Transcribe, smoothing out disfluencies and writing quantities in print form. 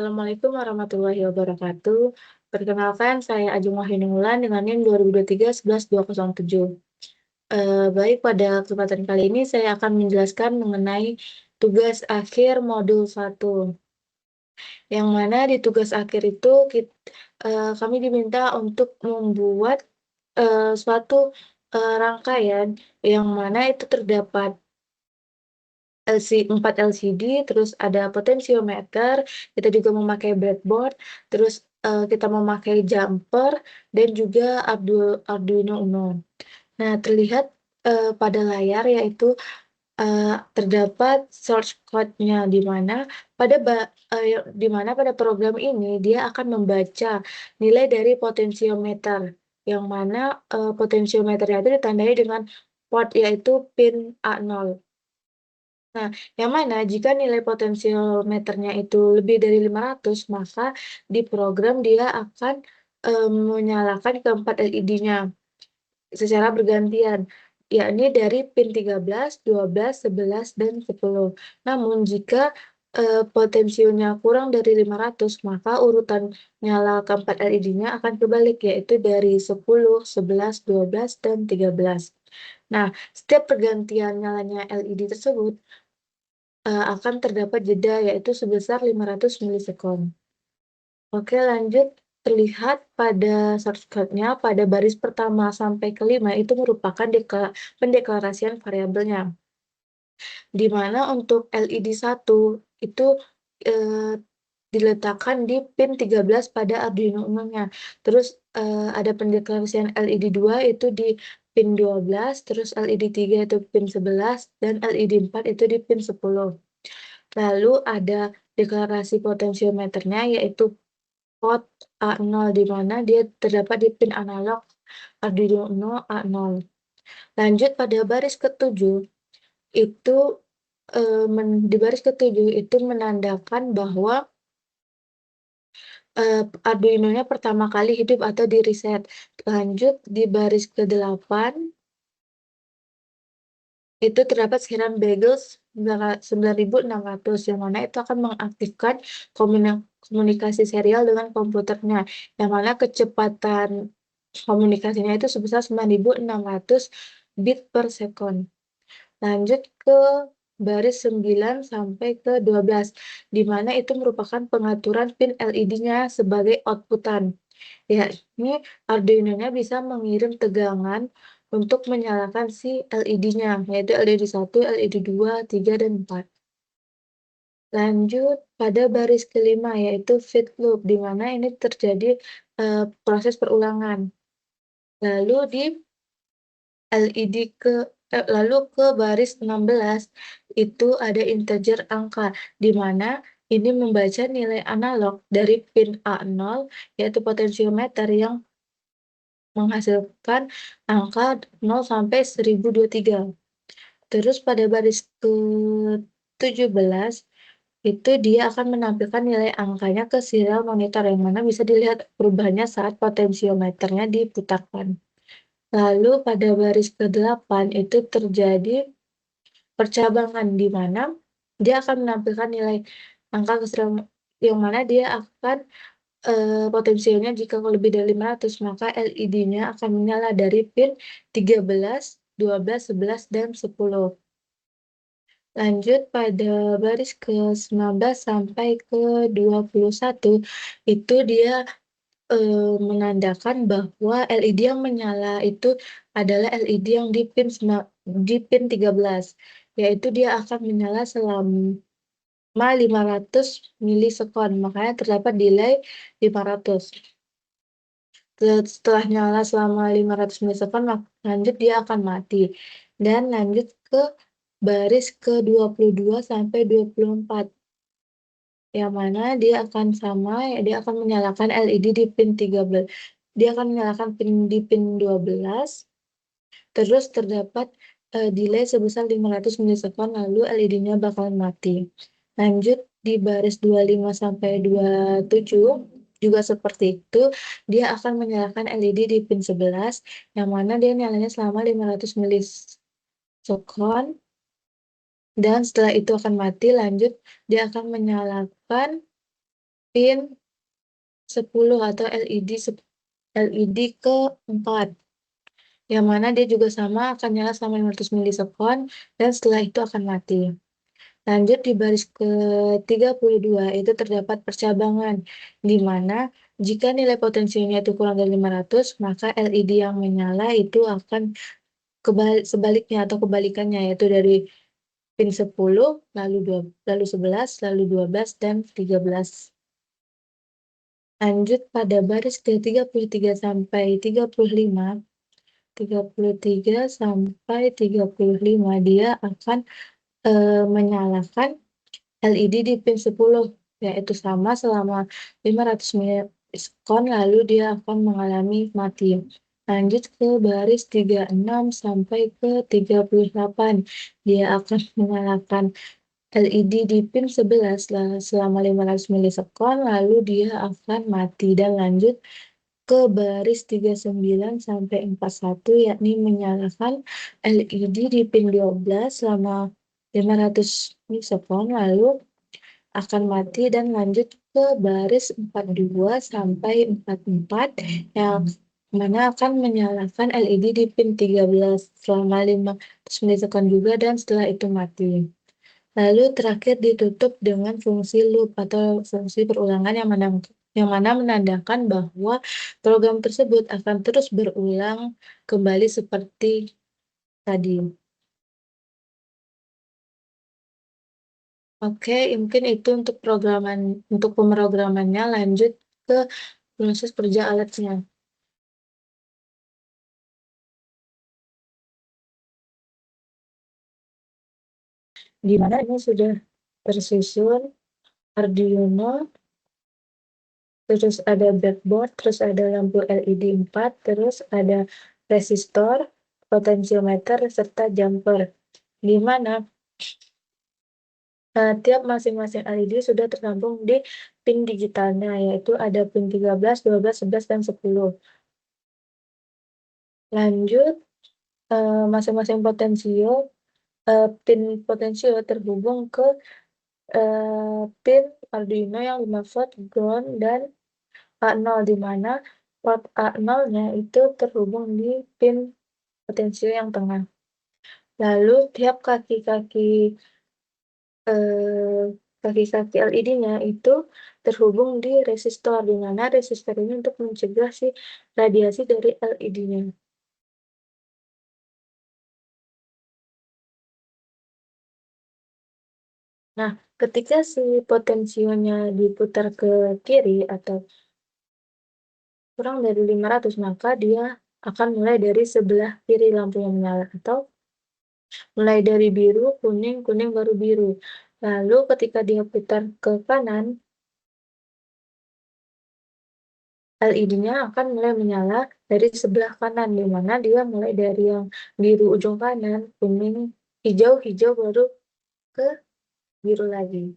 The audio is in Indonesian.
Assalamualaikum warahmatullahi wabarakatuh. Perkenalkan, saya Ajeng Wahyuniulan dengan NIM 2023-11207. Baik, pada kesempatan kali ini saya akan menjelaskan mengenai tugas akhir modul 1. Yang mana di tugas akhir itu kami diminta untuk membuat suatu rangkaian yang mana itu terdapat 4 LCD, terus ada potensiometer, kita juga memakai breadboard, terus kita memakai jumper, dan juga Arduino Uno. Nah, terlihat pada layar yaitu terdapat source code-nya, di mana pada program ini dia akan membaca nilai dari potensiometer, yang mana potensiometernya itu ditandai dengan port yaitu pin A0. Nah, yang mana jika nilai potensiometernya itu lebih dari 500, maka di program dia akan menyalakan keempat LED-nya secara bergantian, yakni dari pin 13, 12, 11, dan 10. Namun jika potensinya kurang dari 500, maka urutan nyala keempat LED-nya akan kebalik, yaitu dari 10, 11, 12, dan 13. Nah, setiap pergantian nyalanya LED tersebut akan terdapat jeda yaitu sebesar 500 milisekund. Oke, lanjut. Terlihat pada shortcut-nya pada baris pertama sampai kelima itu merupakan pendeklarasian variabelnya. Di mana untuk LED 1 itu eh, diletakkan di pin 13 pada Arduino Uno-nya. Terus ada pendeklarasian LED 2 itu di pin 12, terus LED 3 itu pin 11, dan LED 4 itu di pin 10. Lalu ada deklarasi potensiometernya yaitu port A0, di mana dia terdapat di pin analog Arduino Uno A0. Lanjut pada baris ketujuh, itu di baris ketujuh itu menandakan bahwa Arduino-nya pertama kali hidup atau di reset. Lanjut di baris ke-8 itu terdapat sekiranya bagel 9600, yang mana itu akan mengaktifkan komunikasi serial dengan komputernya, yang mana kecepatan komunikasinya itu sebesar 9600 bit per second. Lanjut ke baris 9 sampai ke 12, di mana itu merupakan pengaturan pin LED-nya sebagai outputan. Ya, ini Arduino-nya bisa mengirim tegangan untuk menyalakan si LED-nya, yaitu LED 1, LED 2, 3, dan 4. Lanjut pada baris kelima, yaitu feed loop, di mana ini terjadi proses perulangan. Lalu di LED lalu ke baris 16, itu ada integer angka, di mana ini membaca nilai analog dari pin A0, yaitu potensiometer yang menghasilkan angka 0 sampai 1023. Terus pada baris ke-17, itu dia akan menampilkan nilai angkanya ke serial monitor, yang mana bisa dilihat perubahannya saat potensiometernya diputarkan. Lalu pada baris ke-8 itu terjadi percabangan, di mana dia akan menampilkan nilai angka ke serial, yang mana dia akan potensialnya jika lebih dari 500, maka LED-nya akan menyala dari pin 13, 12, 11, dan 10. Lanjut pada baris ke-19 sampai ke-21, itu dia menandakan bahwa LED yang menyala itu adalah LED yang di pin 13, yaitu dia akan menyala selama 500 milisekund, makanya terdapat delay 500. Setelah nyala selama 500 milisekund, lanjut dia akan mati. Dan lanjut ke baris ke-22 sampai 24, yang mana dia akan sama, dia akan menyalakan LED di pin 13. Dia akan menyalakan di pin 12, terus terdapat delay sebesar 500 milisekund, lalu LED-nya bakal mati. Lanjut di baris 25 sampai 27, juga seperti itu, dia akan menyalakan LED di pin 11, yang mana dia nyalanya selama 500 milisekund, dan setelah itu akan mati. Lanjut dia akan menyalakan pin 10 atau LED keempat, yang mana dia juga sama akan nyala selama 500 milisekon dan setelah itu akan mati. Lanjut di baris ke-32 itu terdapat percabangan, di mana jika nilai potensinya itu kurang dari 500, maka LED yang menyala itu akan sebaliknya atau kebalikannya, yaitu dari pin 10, lalu 11, lalu 12, dan 13. Lanjut pada baris ke-33 sampai 35, 33 sampai 35 dia akan menyalakan LED di pin 10, yaitu sama selama 500 milisekon, lalu dia akan mengalami mati. Lanjut ke baris 36 sampai ke 38, dia akan menyalakan LED di pin 11 selama 500 milisekon, lalu dia akan mati. Dan lanjut ke baris 39 sampai 41, yakni menyalakan LED di pin 12 selama 500 milisekon, lalu akan mati. Dan lanjut ke baris 42 sampai 44, yang mana akan menyalakan LED di pin 13 selama 500 milisekon juga, dan setelah itu mati. Lalu terakhir ditutup dengan fungsi loop atau fungsi perulangan yang mana menandakan bahwa program tersebut akan terus berulang kembali seperti tadi. Oke, mungkin itu untuk pemrogramannya. Lanjut ke proses kerja alatnya. Di mana ini sudah tersusun Arduino, terus ada breadboard, terus ada lampu LED 4, terus ada resistor, potensiometer, serta jumper. Di mana tiap masing-masing LED sudah tertampung di pin digitalnya, yaitu ada pin 13, 12, 11, dan 10. Lanjut, masing-masing pin potensio terhubung ke pin Arduino yang 5 volt, ground, dan A0, di mana port A0-nya itu terhubung di pin potensio yang tengah. Lalu tiap kaki-kaki LED-nya itu terhubung di resistor, di mana resistor ini untuk mencegah si radiasi dari LED-nya. Nah, ketika si potensionya diputar ke kiri atau kurang dari 500, maka dia akan mulai dari sebelah kiri lampu yang menyala, atau mulai dari biru, kuning, kuning baru biru. Lalu ketika dia putar ke kanan, LED-nya akan mulai menyala dari sebelah kanan, di mana dia mulai dari yang biru ujung kanan, kuning, hijau, hijau baru ke biru lagi.